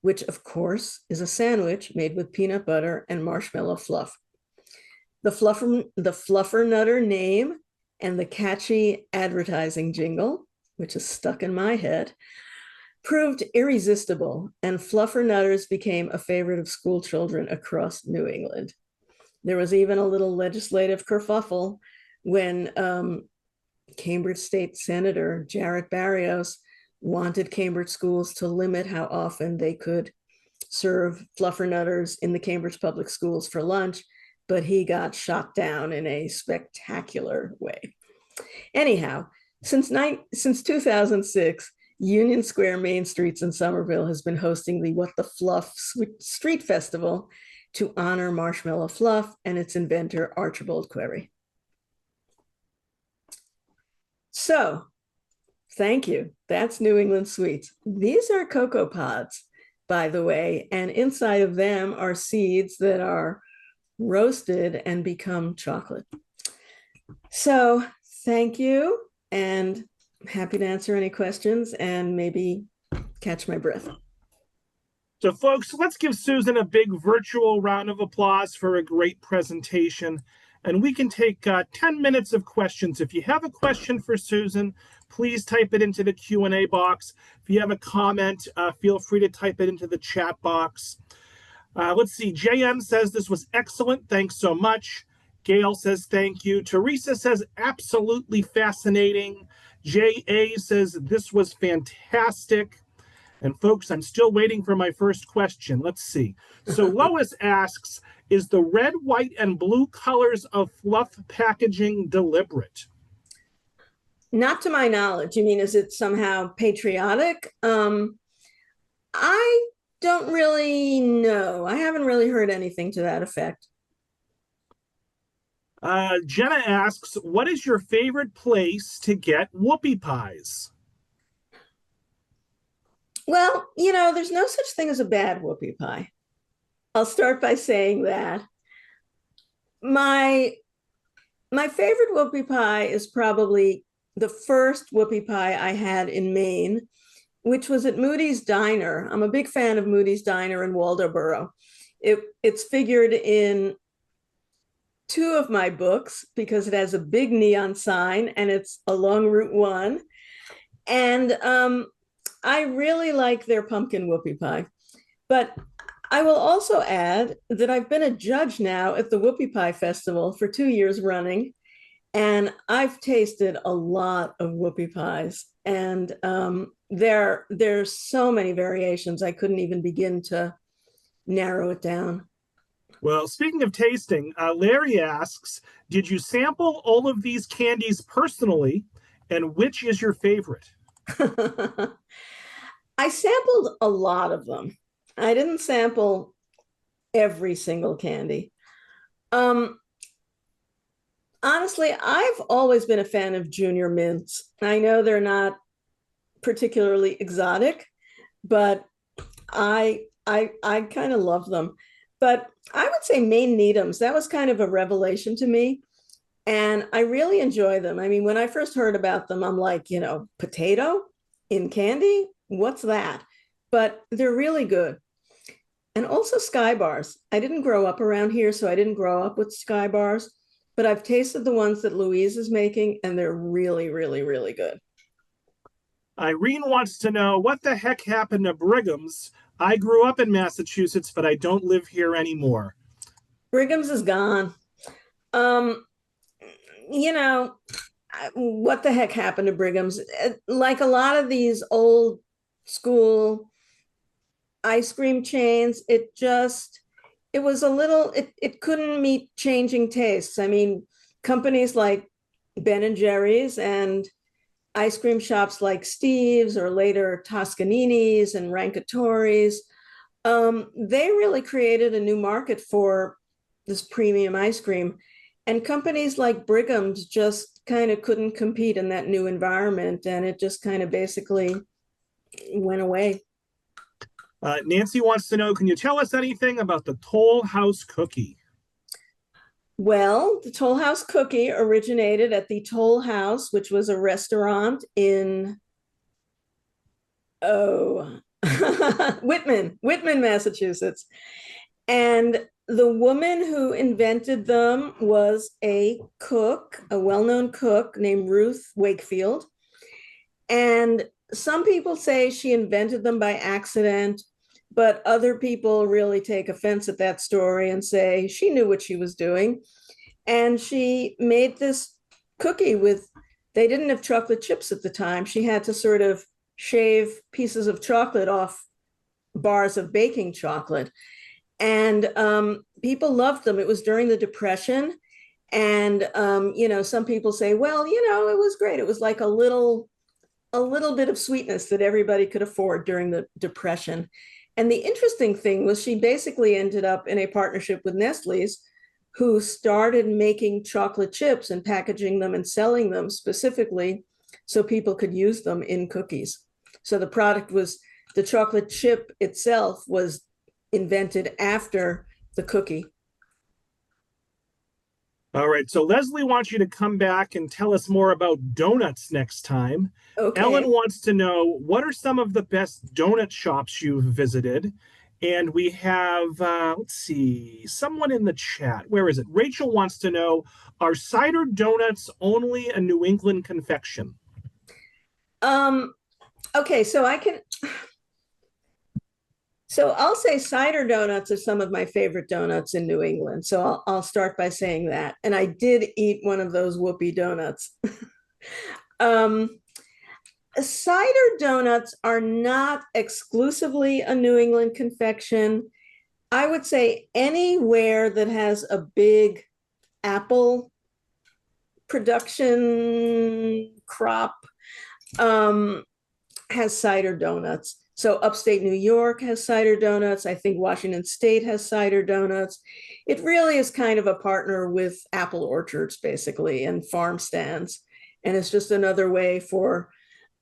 which of course is a sandwich made with peanut butter and marshmallow fluff. The Fluffernutter name and the catchy advertising jingle, which is stuck in my head, proved irresistible, and Fluffernutters became a favorite of school children across New England. There was even a little legislative kerfuffle when Cambridge State Senator Jarrett Barrios wanted Cambridge schools to limit how often they could serve Fluffernutters in the Cambridge public schools for lunch, but he got shot down in a spectacular way. Anyhow, since 2006, Union Square Main Streets in Somerville has been hosting the What the Fluff Street Festival to honor marshmallow fluff and its inventor, Archibald Query. So, thank you. That's New England Sweets. These are cocoa pods, by the way, and inside of them are seeds that are roasted and become chocolate. So thank you, and I'm happy to answer any questions and maybe catch my breath. So folks, let's give Susan a big virtual round of applause for a great presentation. And we can take 10 minutes of questions. If you have a question for Susan, please type it into the Q&A box. If you have a comment, feel free to type it into the chat box. Let's see. JM says this was excellent. Thanks so much. Gail says thank you. Teresa says absolutely fascinating. JA says this was fantastic. And folks, I'm still waiting for my first question. Let's see. So Lois asks, is the red, white, and blue colors of fluff packaging deliberate? Not to my knowledge. You mean, is it somehow patriotic? I don't really know. I haven't really heard anything to that effect. Jenna asks, what is your favorite place to get whoopie pies? Well, you know, there's no such thing as a bad whoopie pie. I'll start by saying that. My favorite whoopie pie is probably the first whoopie pie I had in Maine, which was at Moody's Diner. I'm a big fan of Moody's Diner in Waldoboro. It's figured in 2 of my books because it has a big neon sign and it's along Route 1. And I really like their pumpkin whoopie pie. But I will also add that I've been a judge now at the Whoopie Pie Festival for 2 years running, and I've tasted a lot of whoopie pies. And there's so many variations, I couldn't even begin to narrow it down. Well, speaking of tasting, Larry asks, did you sample all of these candies personally, and which is your favorite? I sampled a lot of them. I didn't sample every single candy. Um, Honestly, I've always been a fan of junior mints. I know they're not particularly exotic, but I kind of love them. But I would say Maine Needhams, that was kind of a revelation to me. And I really enjoy them. I mean, when I first heard about them, I'm like, potato in candy? What's that? But they're really good. And also Sky Bars. I didn't grow up around here, so I didn't grow up with Sky Bars, but I've tasted the ones that Louise is making, and they're really, really, really good. Irene wants to know what the heck happened to Brigham's. I grew up in Massachusetts, but I don't live here anymore. Brigham's is gone. Um, you know, what the heck happened to Brigham's? Like a lot of these old school ice cream chains, it was a little, it couldn't meet changing tastes. I mean, companies like Ben and Jerry's and ice cream shops like Steve's or later Toscanini's and Rankatori's, they really created a new market for this premium ice cream. And companies like Brigham's just kind of couldn't compete in that new environment. And it just kind of basically went away. Nancy wants to know, can you tell us anything about the Toll House cookie? Well, the Toll House cookie originated at the Toll House, which was a restaurant in, oh, Whitman, Massachusetts. And the woman who invented them was a cook, a well-known cook named Ruth Wakefield. And some people say she invented them by accident, but other people really take offense at that story and say she knew what she was doing. And she made this cookie with, they didn't have chocolate chips at the time. She had to sort of shave pieces of chocolate off bars of baking chocolate. And people loved them. It was during the Depression. And, some people say, well, it was great. It was like a little bit of sweetness that everybody could afford during the Depression. And the interesting thing was she basically ended up in a partnership with Nestle's, who started making chocolate chips and packaging them and selling them specifically so people could use them in cookies. So the chocolate chip itself was invented after the cookie. All right, so Leslie wants you to come back and tell us more about donuts next time. Ellen Okay. wants to know, what are some of the best donut shops you've visited? And we have, let's see, someone in the chat. Where is it? Rachel wants to know, are cider donuts only a New England confection? Um, okay, so I'll say cider donuts are some of my favorite donuts in New England. So I'll start by saying that. And I did eat one of those whoopie donuts. um, Cider donuts are not exclusively a New England confection. I would say anywhere that has a big apple production crop um, has cider donuts. So upstate New York has cider donuts. I think Washington State has cider donuts. It really is kind of a partner with apple orchards, basically, and farm stands. And it's just another way for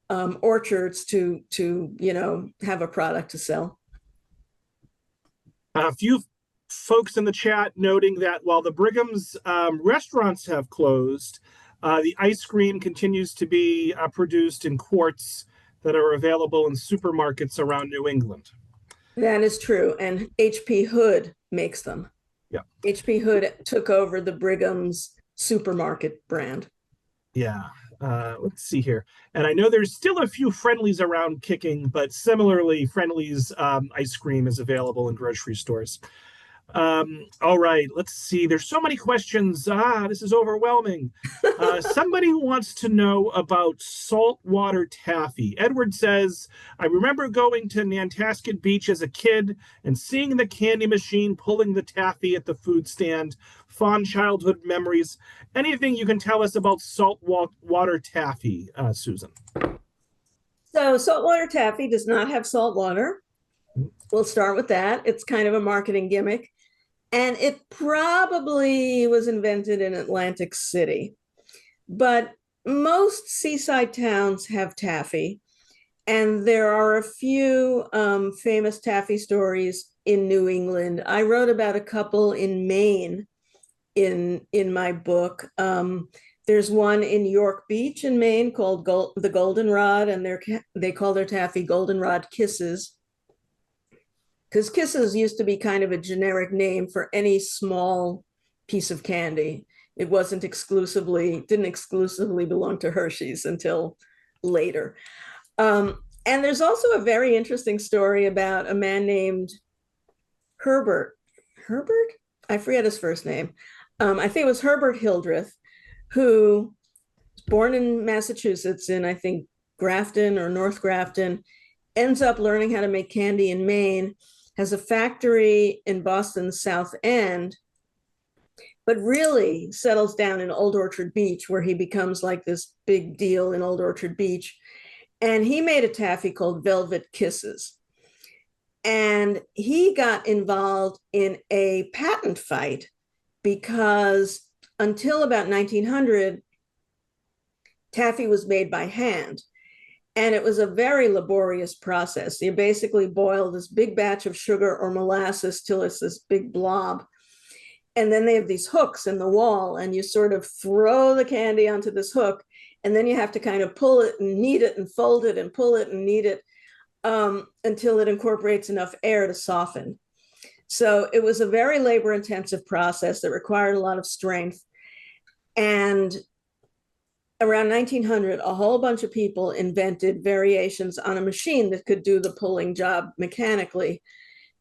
orchards to have a product to sell. A few folks in the chat noting that while the Brigham's restaurants have closed, the ice cream continues to be produced in quarts that are available in supermarkets around New England. That is true. And H.P. Hood makes them. Yeah. H.P. Hood took over the Brigham's supermarket brand. Yeah. Let's see here. And I know there's still a few Friendlies around kicking, but similarly, Friendlies ice cream is available in grocery stores. All right, let's see. There's so many questions. This is overwhelming. Somebody wants to know about saltwater taffy. Edward says, I remember going to Nantasket Beach as a kid and seeing the candy machine pulling the taffy at the food stand. Fond childhood memories. Anything you can tell us about saltwater taffy, Susan? So saltwater taffy does not have salt water. We'll start with that. It's kind of a marketing gimmick. And it probably was invented in Atlantic City. But most seaside towns have taffy, and there are a few famous taffy stories in New England. I wrote about a couple in Maine in my book. There's one in York Beach in Maine called the Goldenrod, and they call their taffy Goldenrod Kisses, because Kisses used to be kind of a generic name for any small piece of candy. It didn't exclusively belong to Hershey's until later. And there's also a very interesting story about a man named Herbert. Herbert? I forget his first name. I think it was Herbert Hildreth, who was born in Massachusetts in, I think, Grafton or North Grafton, ends up learning how to make candy in Maine, has a factory in Boston's South End, but really settles down in Old Orchard Beach, where he becomes like this big deal in Old Orchard Beach. And he made a taffy called Velvet Kisses. And he got involved in a patent fight because until about 1900, taffy was made by hand. And it was a very laborious process. You basically boil this big batch of sugar or molasses till it's this big blob. And then they have these hooks in the wall, and you sort of throw the candy onto this hook. And then you have to kind of pull it and knead it and fold it and pull it and knead it until it incorporates enough air to soften. So it was a very labor intensive process that required a lot of strength. And around 1900, a whole bunch of people invented variations on a machine that could do the pulling job mechanically.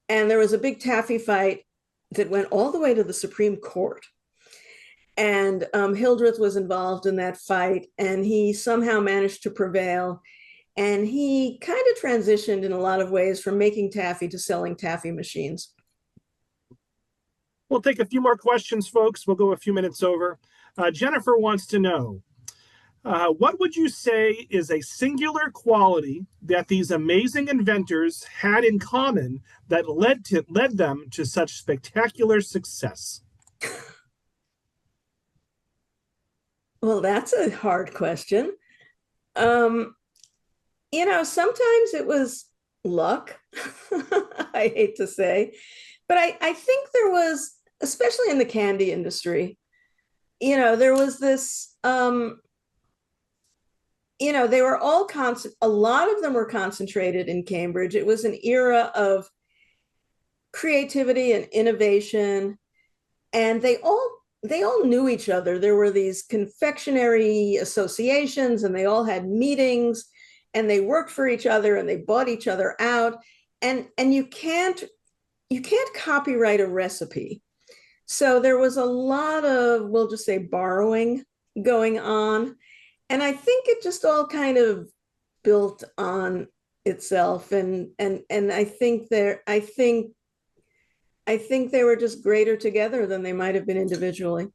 And there was a big taffy fight that went all the way to the Supreme Court. And Hildreth was involved in that fight, and he somehow managed to prevail. And he kind of transitioned in a lot of ways from making taffy to selling taffy machines. We'll take a few more questions, folks. We'll go a few minutes over. Jennifer wants to know, what would you say is a singular quality that these amazing inventors had in common that led them to such spectacular success? Well, that's a hard question. Sometimes it was luck, I hate to say, but I think there was, especially in the candy industry, there was this, they were all a lot of them were concentrated in Cambridge. It was an era of creativity and innovation, and they all knew each other. There were these confectionery associations, and they all had meetings, and they worked for each other, and they bought each other out. And you can't copyright a recipe. So there was a lot of, we'll just say, borrowing going on. And I think it just all kind of built on itself. And I think they were just greater together than they might have been individually.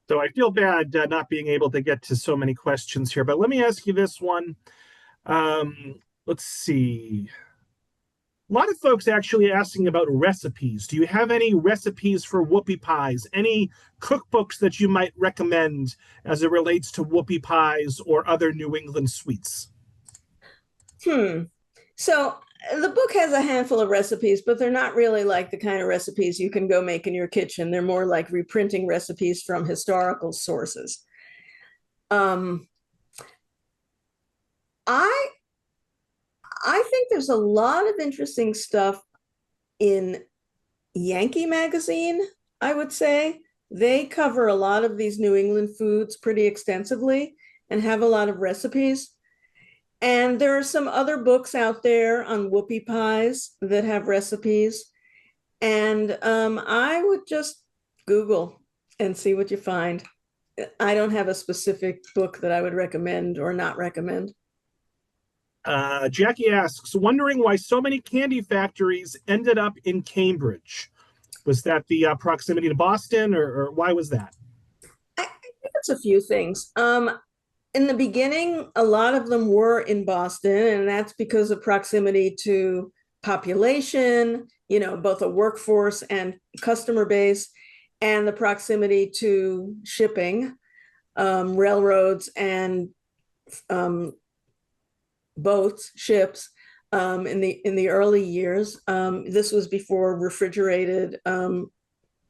So I feel bad not being able to get to so many questions here, but let me ask you this one. Let's see. A lot of folks actually asking about recipes. Do you have any recipes for whoopie pies? Any cookbooks that you might recommend as it relates to whoopie pies or other New England sweets? So the book has a handful of recipes, but they're not really like the kind of recipes you can go make in your kitchen. They're more like reprinting recipes from historical sources. I think there's a lot of interesting stuff in Yankee Magazine, I would say. They cover a lot of these New England foods pretty extensively and have a lot of recipes. And there are some other books out there on whoopie pies that have recipes. And I would just Google and see what you find. I don't have a specific book that I would recommend or not recommend. Jackie asks, wondering why so many candy factories ended up in Cambridge. Was that the proximity to Boston, or why was that? I think it's a few things. In the beginning, a lot of them were in Boston, and that's because of proximity to population, both a workforce and customer base, and the proximity to shipping, railroads, and boats, ships. In the early years, this was before refrigerated,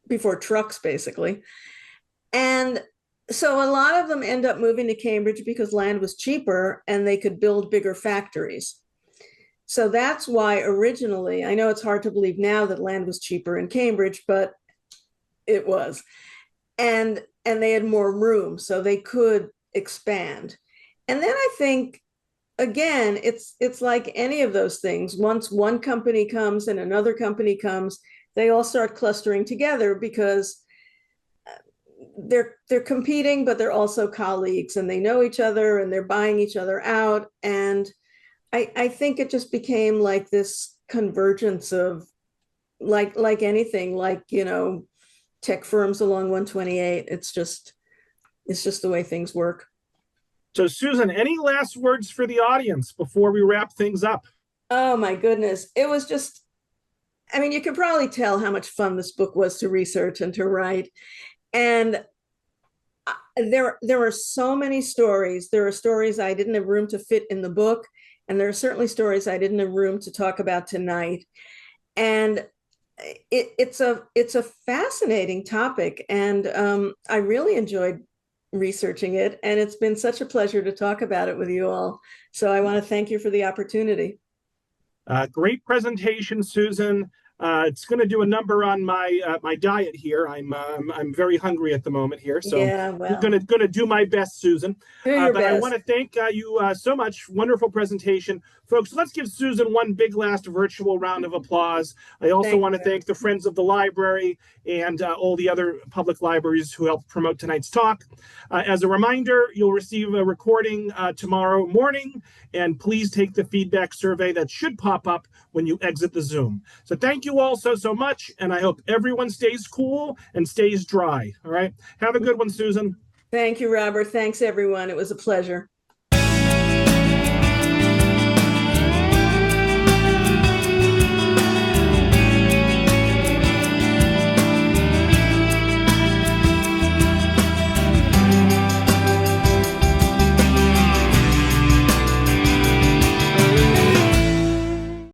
before trucks, basically. And so a lot of them end up moving to Cambridge because land was cheaper and they could build bigger factories. So that's why originally, I know it's hard to believe now that land was cheaper in Cambridge, but it was. And they had more room, so they could expand. And then I think, again, it's like any of those things. Once one company comes and another company comes, they all start clustering together because they're competing, but they're also colleagues, and they know each other, and they're buying each other out. And I think it just became like this convergence of like anything, like tech firms along 128. It's just the way things work. So, Susan, any last words for the audience before we wrap things up? Oh my goodness. It was just, I mean, you could probably tell how much fun this book was to research and to write. And there are so many stories. There are stories I didn't have room to fit in the book, and there are certainly stories I didn't have room to talk about tonight. And it's a fascinating topic, and I really enjoyed researching it, and it's been such a pleasure to talk about it with you all. So I want to thank you for the opportunity. Great presentation, Susan. It's going to do a number on my diet here. I'm very hungry at the moment here, so yeah, well, I'm going to do my best, Susan. Do your but best. I want to thank you so much. Wonderful presentation, folks. Let's give Susan one big last virtual round of applause. I also want to thank the Friends of the Library and all the other public libraries who helped promote tonight's talk. As a reminder, you'll receive a recording tomorrow morning, and please take the feedback survey that should pop up when you exit the Zoom. So thank you all so much, and I hope everyone stays cool and stays dry. All right. Have a good one, Susan. Thank you, Robert. Thanks, everyone. It was a pleasure.